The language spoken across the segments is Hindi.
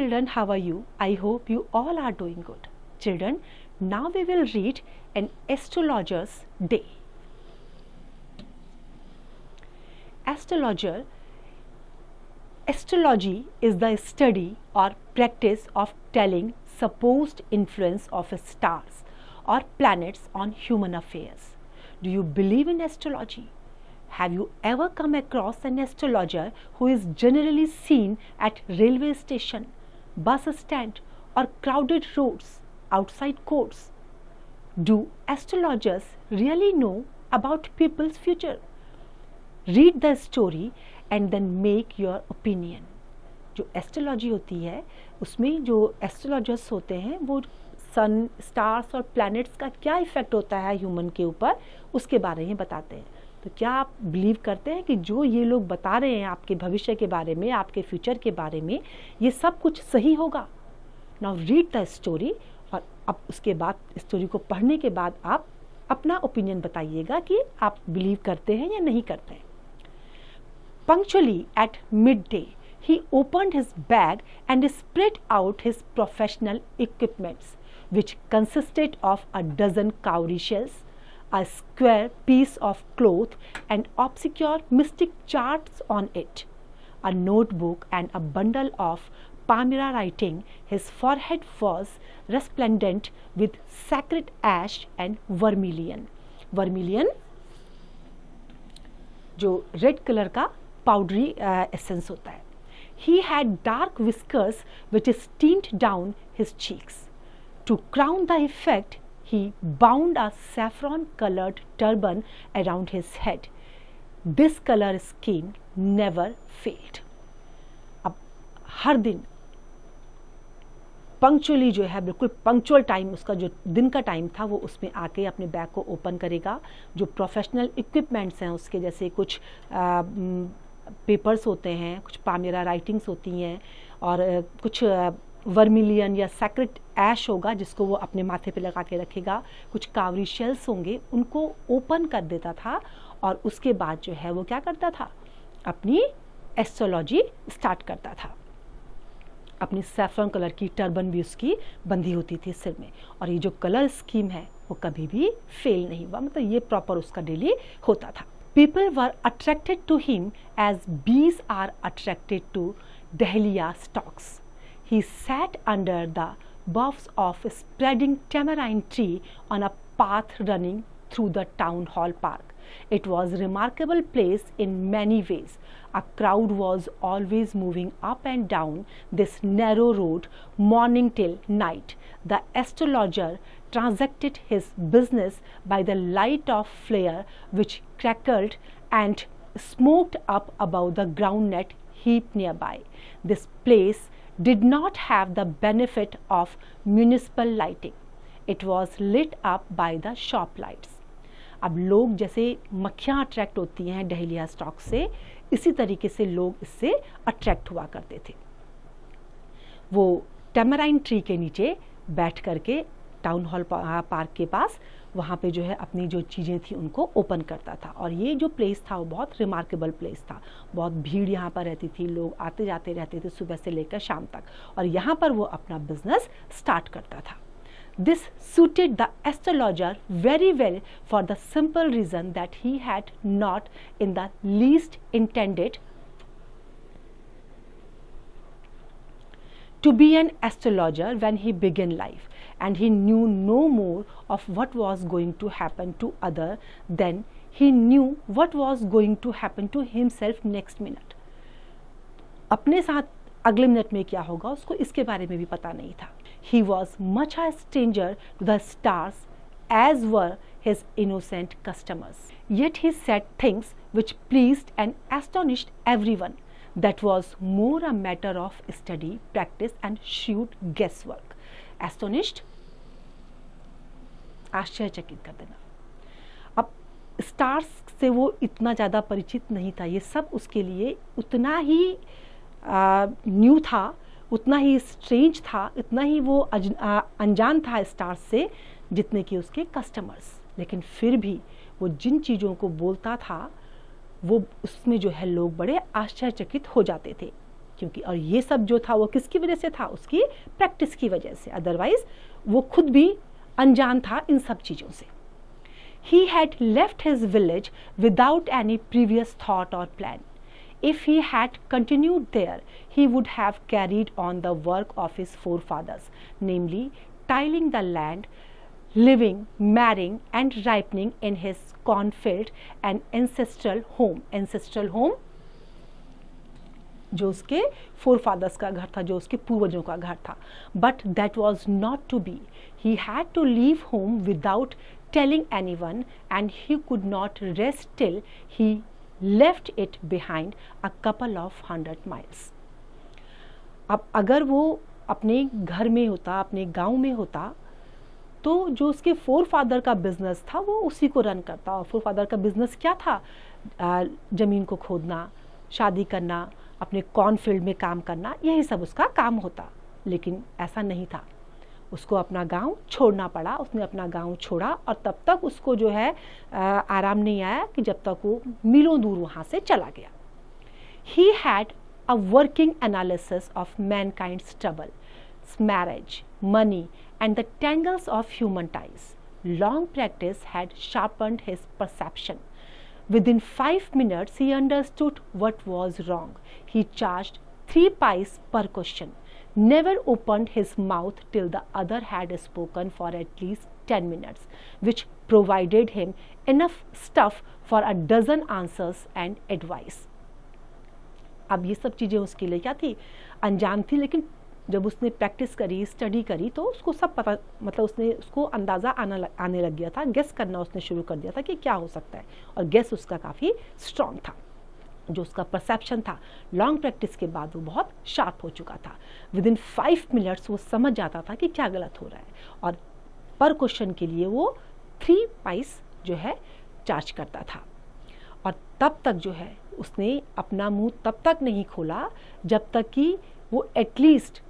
children, how are you? I hope you all are doing good. Children, now we will read an astrologer's day. Astrology is the study or practice of telling supposed influence of stars or planets on human affairs. Do you believe in astrology? Have you ever come across an astrologer who is generally seen at railway station, bus stand or crowded roads, outside courts? Do astrologers really know about people's future? Read the story and then make your opinion. जो एस्ट्रोलॉजी होती है उसमें जो एस्ट्रोलॉजर्स होते हैं वो सन, स्टार्स और प्लैनेट्स का क्या इफेक्ट होता है ह्यूमन के ऊपर उसके बारे में बताते हैं. तो क्या आप बिलीव करते हैं कि जो ये लोग बता रहे हैं आपके भविष्य के बारे में, आपके फ्यूचर के बारे में, ये सब कुछ सही होगा? नाउ रीड द स्टोरी और अब उसके बाद स्टोरी को पढ़ने के बाद आप अपना ओपिनियन बताइएगा कि आप बिलीव करते हैं या नहीं करते हैं. Punctually at midday, he opened his bag and spread out his professional equipments, which consisted of a dozen cowrie shells, a square piece of cloth, and obscure mystic charts on it, a notebook and a bundle of Palmyra writing. His forehead was resplendent with sacred ash and vermilion. Vermilion जो रेड कलर का पाउडरी एसेंस होता है. He had dark whiskers which streamed down his cheeks. To crown the effect, he bound a saffron-colored turban around his head. This color scheme never failed. अब हर दिन पंक्चुअली जो है, बिल्कुल पंक्चुअल टाइम, उसका जो दिन का टाइम था वो उसमें आके अपने बैग को ओपन करेगा. जो प्रोफेशनल इक्विपमेंट्स हैं उसके, जैसे कुछ पेपर्स होते हैं, कुछ पामेरा राइटिंग्स होती हैं और कुछ वर्मिलियन या सैक्रेड ऐश होगा जिसको वो अपने माथे पे लगा के रखेगा, कुछ कावरी शेल्स होंगे, उनको ओपन कर देता था और उसके बाद जो है वो क्या करता था, अपनी एस्ट्रोलॉजी स्टार्ट करता था. अपनी सैफरन कलर की टर्बन भी उसकी बंधी होती थी सिर में, और ये जो कलर स्कीम है वो कभी भी फेल नहीं हुआ, मतलब ये प्रॉपर उसका डेली होता था. People were attracted to him as bees are attracted to dahlia stalks. He sat under the boughs of a spreading tamarind tree on a path running through the town hall park. It was a remarkable place in many ways. A crowd was always moving up and down this narrow road, morning till night. The astrologer transacted his business by the light of flare which crackled and smoked up above the groundnut heap nearby. This place did not have the benefit of municipal lighting. It was lit up by the shop lights. अब लोग जैसे मक्खियाँ अट्रैक्ट होती हैं डहलिया स्टॉक से, इसी तरीके से लोग इससे अट्रैक्ट हुआ करते थे. वो टैमराइन ट्री के नीचे बैठ करके टाउन हॉल पार्क के पास वहाँ पे जो है अपनी जो चीज़ें थी उनको ओपन करता था. और ये जो प्लेस था वो बहुत रिमार्केबल प्लेस था, बहुत भीड़ यहाँ पर रहती थी, लोग आते जाते रहते थे सुबह से लेकर शाम तक, और यहाँ पर वो अपना बिजनेस स्टार्ट करता था. This suited the astrologer very well for the simple reason that he had not in the least intended to be an astrologer when he began life, and he knew no more of what was going to happen to other than he knew what was going to happen to himself next minute. अपने साथ अगले मिनट में क्या होगा उसको इसके बारे में भी पता नहीं था. He was much a stranger to the stars, as were his innocent customers. Yet he said things which pleased and astonished everyone. That was more a matter of study, practice and shrewd guesswork. Astonished, आश्चर्यचकित कर देना. अब स्टार्स से वो इतना ज़्यादा परिचित नहीं था, ये सब उसके लिए उतना ही न्यू था, उतना ही स्ट्रेंज था, इतना ही वो अनजान था स्टार्स से जितने कि उसके कस्टमर्स. लेकिन फिर भी वो जिन चीज़ों को बोलता था वो उसमें जो है लोग बड़े आश्चर्यचकित हो जाते थे. क्योंकि और ये सब जो था वो किसकी वजह से था, उसकी प्रैक्टिस की वजह से, अदरवाइज वो खुद भी अनजान था इन सब चीज़ों से. He had left his village without any previous thought or plan. If he had continued there, he would have carried on the work of his forefathers, namely tilling the land, living, marrying and ripening in his cornfield and ancestral home. Ancestral home जो उसके forefathers का घर था, जो उसके पूर्वजों का घर था. But that was not to be. He had to leave home without telling anyone, and he could not rest till he left it behind a couple of 100 miles. अब अगर वो अपने घर में होता, अपने गांव में होता, तो जो उसके फोरफादर का बिजनेस था वो उसी को रन करता. और फोरफादर का बिजनेस क्या था? ज़मीन को खोदना, शादी करना, अपने कॉर्नफील्ड में काम करना, यही सब उसका काम होता. लेकिन ऐसा नहीं था, उसको अपना गांव छोड़ना पड़ा. उसने अपना गांव छोड़ा और तब तक उसको जो है आराम नहीं आया कि जब तक वो मीलों दूर वहाँ से चला गया. He had a working analysis of mankind's trouble, marriage, money and the tangles of human ties. Long practice had sharpened his perception. Within 5 minutes he understood what was wrong. He charged 3 pice per question. Never opened his mouth till the other had spoken for at least 10 minutes, which provided him enough stuff for a dozen answers and advice. अब ये सब चीज़ें उसके लिए क्या थी? अनजान थी. लेकिन जब उसने प्रैक्टिस करी, स्टडी करी, तो उसको सब पता, मतलब उसने उसको अंदाज़ा आने लग गया था. गेस करना उसने शुरू कर दिया था कि क्या हो सकता है. और गेस उसका काफ़ी स्ट्रॉन्ग था. जो उसका परसेप्शन था लॉन्ग प्रैक्टिस के बाद वो बहुत शार्प हो चुका था. विदिन 5 मिनट्स वो समझ जाता था कि क्या गलत हो रहा है. और पर क्वेश्चन के लिए वो 3 पाइस जो है चार्ज करता था. और तब तक जो है उसने अपना मुंह तब तक नहीं खोला जब तक कि वो एटलीस्ट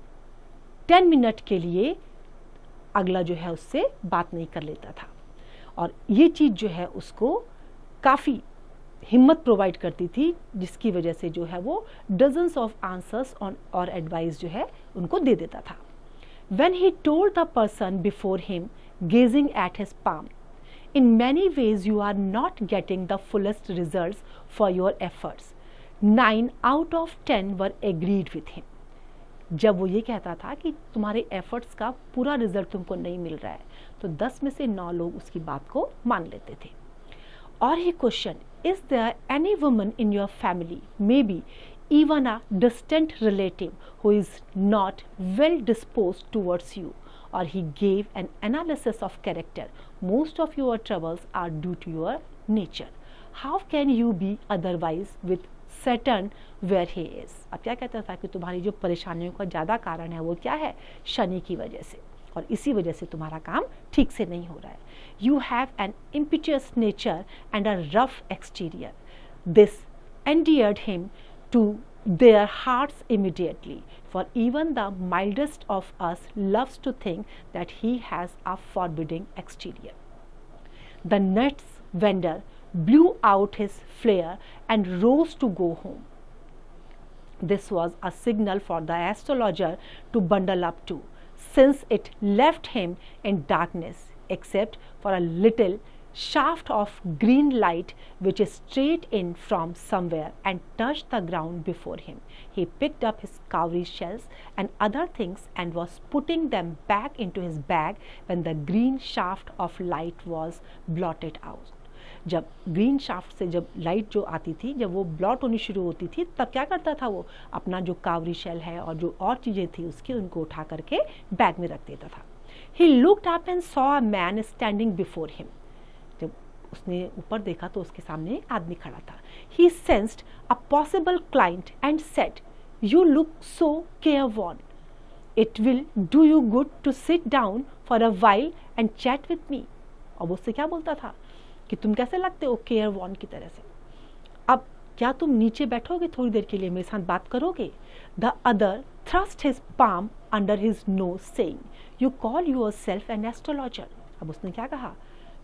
10 मिनट के लिए अगला जो है उससे बात नहीं कर लेता था. और ये चीज़ जो है उसको काफ़ी हिम्मत प्रोवाइड करती थी, जिसकी वजह से जो है वो डजन्स ऑफ आंसर्स और एडवाइस जो है उनको दे देता था. When he told the person before him, gazing at his palm, in many ways you are not getting the fullest results for your efforts. 9 out of 10 were agreed with him. जब वो ये कहता था कि तुम्हारे एफर्ट्स का पूरा रिजल्ट तुमको नहीं मिल रहा है, तो 10 में से 9 लोग उसकी बात को मान लेते थे. और ही question, is there any woman in your family, maybe even a distant relative, who is not well disposed towards you? Or he gave an analysis of character. Most of your troubles are due to your nature. How can you be otherwise with Saturn where he is? अब क्या कहता था कि तुम्हारी जो परेशानियों का ज़्यादा कारण है वो क्या है? शनि की वजह से. और इसी वजह से तुम्हारा काम ठीक से नहीं हो रहा है. You have an impetuous nature and a rough exterior. This endeared him to their hearts immediately, for even the mildest of us loves to think that he has a forbidding exterior. The nuts vendor blew out his flare and rose to go home. This was a signal for the astrologer to bundle up too, since it left him in darkness, except for a little shaft of green light which strayed in from somewhere and touched the ground before him. He picked up his cowrie shells and other things and was putting them back into his bag when the green shaft of light was blotted out. जब ग्रीन शाफ्ट से जब लाइट जो आती थी, जब वो ब्लॉट होनी शुरू होती थी, तब क्या करता था वो? अपना जो कावरी शेल है और जो और चीज़ें थी उसकी, उनको उठा करके बैग में रख देता था. He looked up and saw a man standing before him. जब उसने ऊपर देखा तो उसके सामने एक आदमी खड़ा था. He sensed a possible client and said, "You look so careworn. It will do you good to sit down for a while and chat with me." और उससे क्या बोलता था कि तुम कैसे लगते हो केयरवॉन की तरह से, अब क्या तुम नीचे बैठोगे थोड़ी देर के लिए, मेरे साथ बात करोगे? The other thrust his palm under his nose saying, "You call yourself an astrologer." अब उसने क्या कहा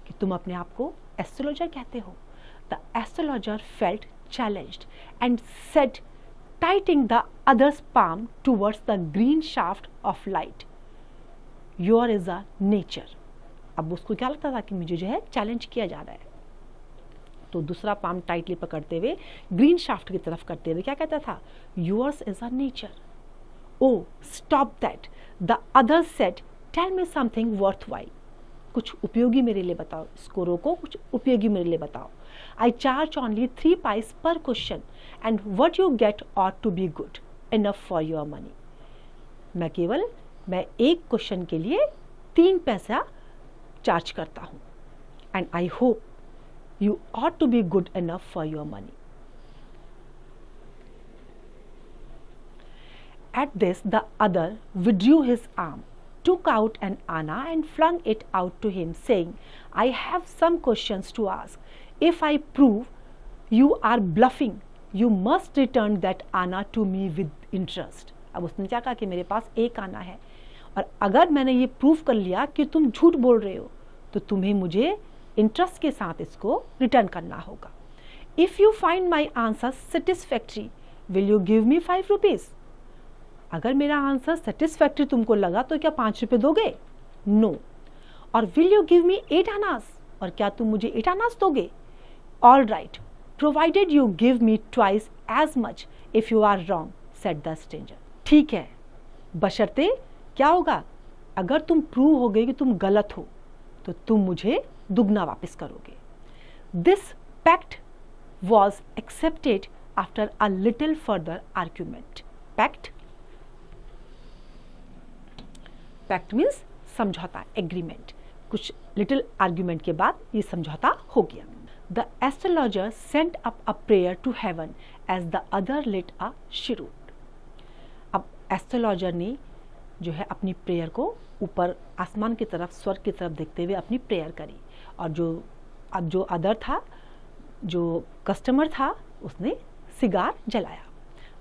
कि तुम अपने आप को एस्ट्रोलॉजर कहते हो. The astrologer felt challenged and said tighting the other's palm towards the green shaft of light. Your is a nature. अब उसको क्या लगता था कि मुझे जो है चैलेंज किया जा रहा है, तो दूसरा पाम टाइटली पकड़ते हुए ग्रीन शाफ्ट की तरफ करते हुए क्या कहता था, yours is a nature. Oh stop that, the other said, tell me something worthwhile. कुछ उपयोगी मेरे लिए बताओ, इसको रोको, कुछ उपयोगी मेरे लिए बताओ. I charge only 3 pice per question and what you get ought to be good enough for your money. मैं एक क्वेश्चन के लिए 3 पैसा चार्ज करता हूँ. And I hope you ought to be good enough for your money. At this, the other withdrew his arm, took out an anna and flung it out to him, saying, I have some questions to ask. If I prove you are bluffing, you must return that anna to me with interest. अब उसने क्या कहा कि मेरे पास एक आना है और अगर मैंने ये प्रूव कर लिया कि तुम झूठ बोल रहे हो तो तुम्हें मुझे इंटरेस्ट के साथ इसको रिटर्न करना होगा. If you find my answer satisfactory will you give me 5 rupees. अगर मेरा आंसर सेटिस्फैक्ट्री तुमको लगा तो क्या 5 रुपये दोगे? नो. और will you give me 8 annas, और क्या तुम मुझे 8 annas दोगे? All right, provided you give me twice as much if you are wrong, said the stranger. ठीक है, बशर्ते क्या होगा, अगर तुम प्रूव हो गए कि तुम गलत हो तो तुम मुझे दुगना वापस करोगे. This pact was accepted after a little further argument. Pact means समझौता, एग्रीमेंट. कुछ लिटिल आर्ग्यूमेंट के बाद ये समझौता हो गया. The astrologer sent up a prayer to heaven as the other lit a cheroot. अब एस्ट्रोलॉजर ने जो है अपनी प्रेयर को ऊपर आसमान की तरफ, स्वर्ग की तरफ देखते हुए अपनी प्रेयर करी. और जो अदर था, जो कस्टमर था, उसने सिगार जलाया.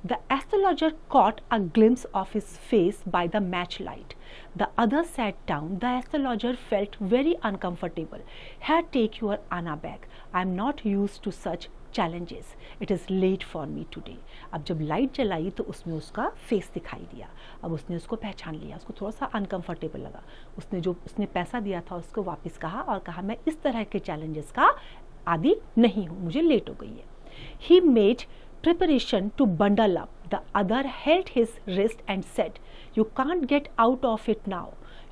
The astrologer caught a glimpse of his face by the match light. The other sat down. The astrologer felt very uncomfortable. Here, take your Anna back. I am not used to such challenges. It is late for me today. अब जब लाइट जलाई तो उसमें उसका फेस दिखाई दिया. अब उसने उसको पहचान लिया. उसको थोड़ा सा अनकंफर्टेबल लगा. उसने पैसा दिया था उसको वापस कहा और कहा मैं इस तरह के चैलेंजेस का आदी नहीं हूँ, मुझे लेट हो गई है. He made preparation to bundle up. The other held his wrist and said, you can't get out of it now.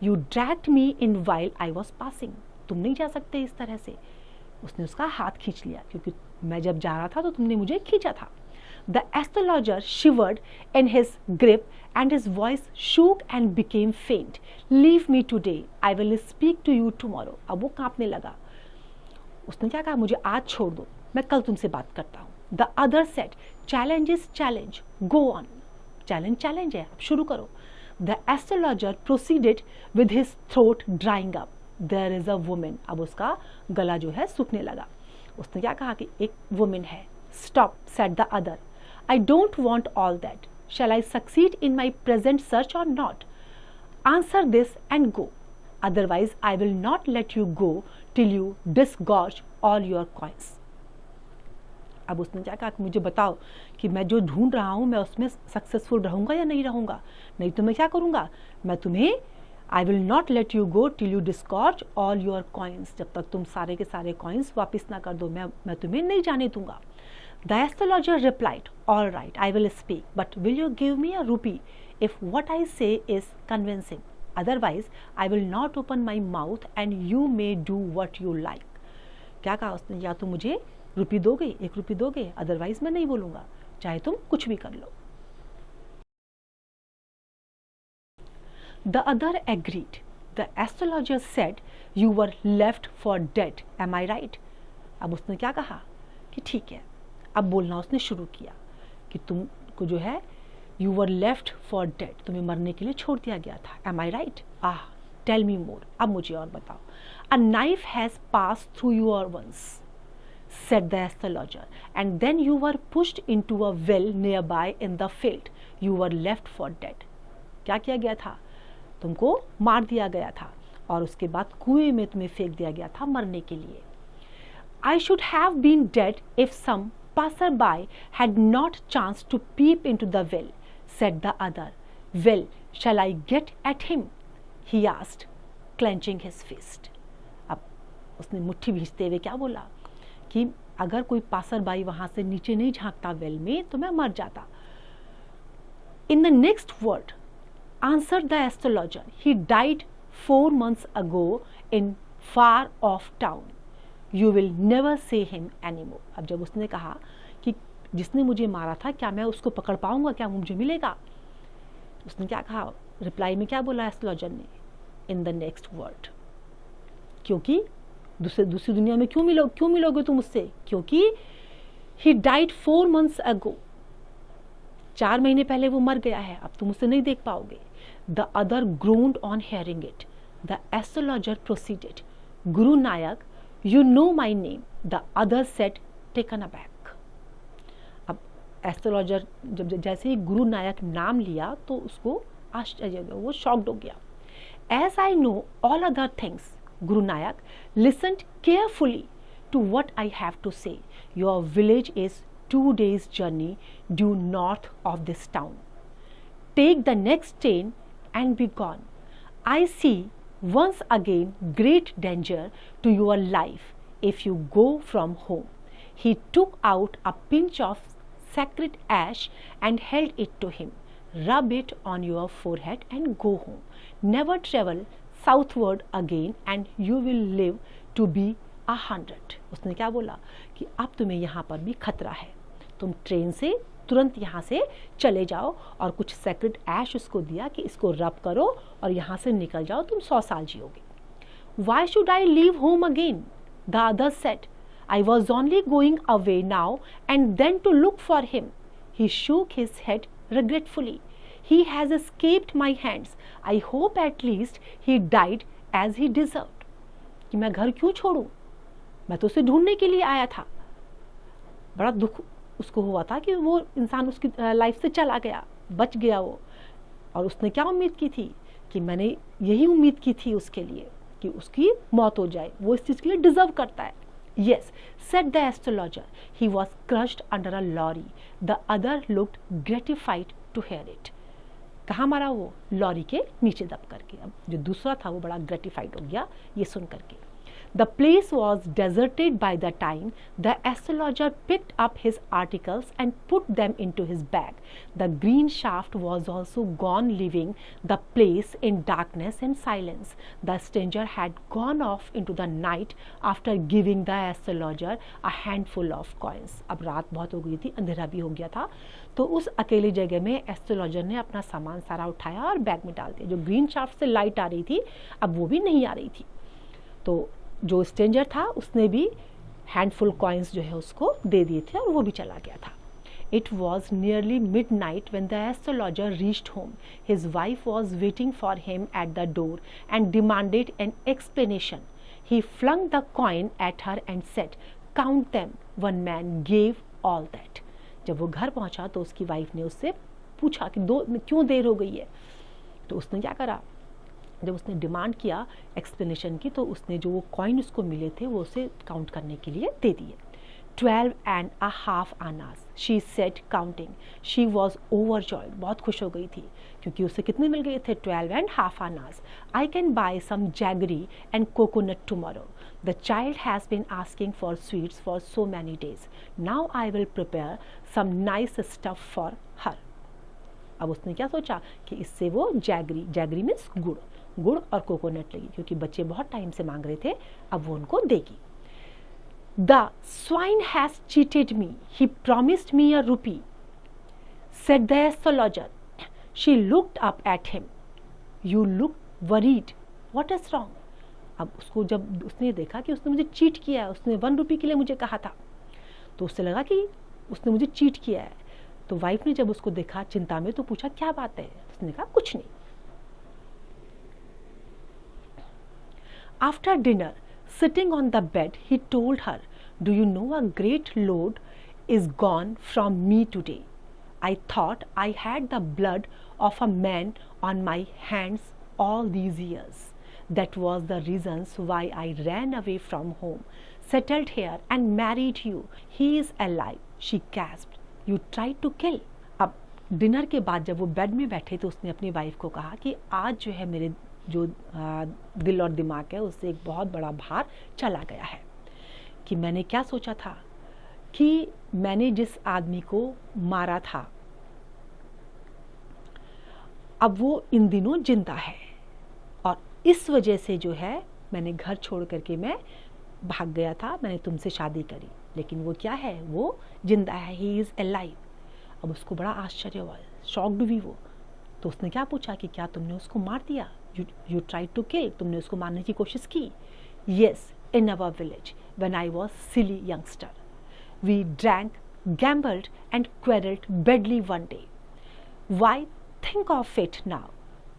You dragged me in while I was passing. तुम नहीं जा सकते इस तरह से. उसने उसका हाथ खींच लिया क्योंकि मैं जब जा रहा था तो तुमने मुझे खींचा था. The astrologer shivered in his grip and his voice shook and became faint. Leave me today. I will speak to you tomorrow. अब वो कांपने लगा. उसने क्या कहा, मुझे आज छोड़ दो, मैं कल तुमसे बात करता हूँ. The other said, challenge is challenge. Go on. Challenge है, अब शुरू करो. The astrologer proceeded with his throat drying up. There is a woman. अब उसका गला जो है सूखने लगा. उसने क्या कहा कि एक woman है. Stop, said the other. I don't want all that. Shall I succeed in my present search or not? Answer this and go. Otherwise, I will not let you go till you disgorge all your coins. अब उसने क्या कहा कि मुझे बताओ कि मैं जो ढूंढ रहा हूँ मैं उसमें सक्सेसफुल रहूँगा या नहीं रहूँगा. नहीं तो मैं क्या करूँगा, मैं तुम्हें I will not let you go till you disgorge all your coins. जब तक तुम सारे के सारे coins वापस ना कर दो मैं तुम्हें नहीं जाने दूंगा. The astrologer replied, all right, I will speak, but will you give me a rupee if what I say is convincing? Otherwise, I will not open my mouth and you may do what you like. क्या कहा उसने, या तो मुझे रुपी दोगे, 1 रुपी दोगे, अदरवाइज मैं नहीं बोलूंगा, चाहे तुम कुछ भी कर लो. The other agreed. The astrologer said, you were left for dead. Am I right? अब उसने क्या कहा कि ठीक है. अब बोलना उसने शुरू किया कि तुमको जो है you were left for dead, तुम्हें मरने के लिए छोड़ दिया गया था. Am I right? Tell me more. अब मुझे और बताओ. A knife has passed through your veins, said the astrologer, and then you were pushed into a well nearby in the field. You were left for dead. क्या किया गया था, तुमको मार दिया गया था और उसके बाद कुएं में तुम्हें फेंक दिया गया था मरने के लिए. I should have been dead if some passerby had not chanced to peep into the well, said the other. Well, shall I get at him? He asked, clenching his fist. अब उसने मुट्ठी भींचते हुए क्या बोला कि अगर कोई पासरबाई वहां से नीचे नहीं झांकता वेल में तो मैं मर जाता. In the next word, answered the astrologer, he died 4 months ago in far off town. You will never see him anymore. अब जब उसने कहा कि जिसने मुझे मारा था क्या मैं उसको पकड़ पाऊंगा, क्या मुझे मिलेगा, उसने क्या कहा रिप्लाई में, क्या बोला एस्ट्रोलॉजर ने, इन द नेक्स्ट वर्ड. क्योंकि दूसरी दुनिया में क्यों मिलोगे तुम उससे, क्योंकि ही डाइड 4 months ago, 4 महीने पहले वो मर गया है, अब तुम उसे नहीं देख पाओगे. The other groaned on hearing it. The astrologer proceeded, Guru Nayak, you know my name. The other said, taken aback. अब एस्ट्रोलॉजर जैसे ही गुरु नायक नाम लिया तो उसको आश्चर्य हो गया, वो शॉक्ड हो गया. As I know all other things, Guru Nayak, listened carefully to what I have to say. Your village is 2 days journey due north of this town. Take the next train and be gone. I see once again great danger to your life if you go from home. He took out a pinch of sacred ash and held it to him. Rub it on your forehead and go home. Never travel southward again and you will live to be 100. उसने क्या बोला कि अब तुम्हें यहाँ पर भी खतरा है, तुम ट्रेन से तुरंत यहाँ से चले जाओ, और कुछ सेक्रेट ऐश उसको दिया कि इसको रब करो और यहाँ से निकल जाओ, तुम 100 साल जियोगे. Why should I leave home again? The other said, I was only going away now and then to look for him. He shook his head regretfully. He has escaped my hands. I hope at least he died as he deserved. कि मैं घर क्यों छोड़ूं, मैं तो उसे ढूंढने के लिए आया था. बड़ा दुख उसको हुआ था कि वो इंसान उसकी लाइफ से चला गया, बच गया वो, और उसने क्या उम्मीद की थी कि मैंने यही उम्मीद की थी उसके लिए कि उसकी मौत हो जाए, वो इस चीज़ के लिए डिजर्व करता है. Yes, said the astrologer. He was crushed under a lorry. The other looked gratified to hear it. कहाँ मारा वो, लॉरी के नीचे दब करके. अब जो दूसरा था वो बड़ा ग्रेटिफाइड हो गया ये सुन करके. The place was deserted by the time the astrologer picked up his articles and put them into his bag. The green shaft was also gone, leaving the place in darkness and silence. The stranger had gone off into the night after giving the astrologer a handful of coins. अब रात बहुत हो गई थी, अंधेरा भी हो गया था, तो उस अकेली जगह में एस्ट्रोलॉजर ने अपना सामान सारा उठाया और बैग में डाल दिया. जो ग्रीन शाफ्ट से लाइट आ रही थी अब वो भी नहीं आ रही थी, तो जो स्ट्रेंजर था उसने भी हैंडफुल कॉइन्स जो है उसको दे दिए थे और वो भी चला गया था. It was nearly midnight when the astrologer reached home. His wife was waiting for him at the door and demanded an explanation. He flung the coin at her and said, "Count them." One man gave all that. जब वो घर पहुंचा तो उसकी वाइफ ने उससे पूछा कि क्यों देर हो गई है, तो उसने क्या करा, जब उसने डिमांड किया एक्सप्लेनेशन की तो उसने जो वो कॉइन उसको मिले थे वो उसे काउंट करने के लिए दे दिए. 12.5 annas, she said counting. She was overjoyed, बहुत खुश हो गई थी क्योंकि उसे कितने मिल गए थे, 12.5 annas. I can buy some jaggery and coconut tomorrow. The child has been asking for sweets for so many days. Now I will prepare some nice stuff for her. अब उसने क्या सोचा कि इससे वो जैगरी मीन्स गुड़ और कोकोनट लेगी, क्योंकि बच्चे बहुत टाइम से मांग रहे थे, अब वो उनको देगी. The swine has cheated me, he promised me a rupee, said the astrologer. She looked up at him. You look worried. What is wrong? अब उसको जब उसने देखा कि उसने मुझे चीट किया है, उसने 1 रुपये के लिए मुझे कहा था, तो उससे लगा कि उसने मुझे चीट किया है. तो वाइफ ने जब उसको देखा चिंता में तो पूछा क्या बात है, उसने कहा कुछ नहीं. After dinner, sitting on the bed, he told her, "Do you know a great load is gone from me today? I thought I had the blood of a man on my hands all these years. That was the reasons why I ran away from home. settled here and married you. He is alive, she gasped. You tried to kill. अब डिनर के बाद जब वो बेड में बैठे तो उसने अपनी वाइफ को कहा कि आज जो है मेरे जो दिल और दिमाग है उससे एक बहुत बड़ा भार चला गया है कि मैंने क्या सोचा था कि मैंने जिस आदमी को मारा था अब वो इन दिनों जिंदा है और इस वजह से जो है मैंने घर छोड़ करके मैं भाग गया था, मैंने तुमसे शादी करी, लेकिन वो क्या है, वो जिंदा है, ही इज़ अलाइव। अब उसको बड़ा आश्चर्य हुआ, शॉक्ड हुई वो। तो उसने क्या पूछा कि क्या तुमने उसको मार दिया? यू ट्राई टू किल, तुमने उसको मारने की कोशिश की? Yes, in our village when I was silly youngster we drank, gambled and quarrelled badly one day. Why think of it now,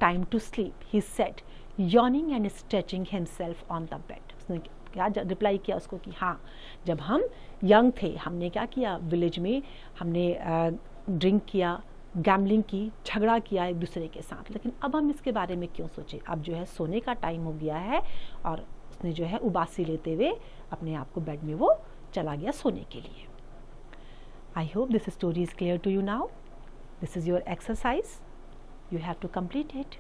time to sleep, he said, yawning and stretching himself on the bed. उसने क्या रिप्लाई किया उसको कि हाँ, जब हम यंग थे हमने क्या किया, विलेज में हमने ड्रिंक किया, गैम्बलिंग की, झगड़ा किया एक दूसरे के साथ, लेकिन अब हम इसके बारे में क्यों सोचे, अब जो है सोने का टाइम हो गया है। और उसने जो है उबासी लेते हुए अपने आप को बेड में वो चला गया सोने के लिए। I hope this story is clear to you now. This is your exercise. You have to complete it.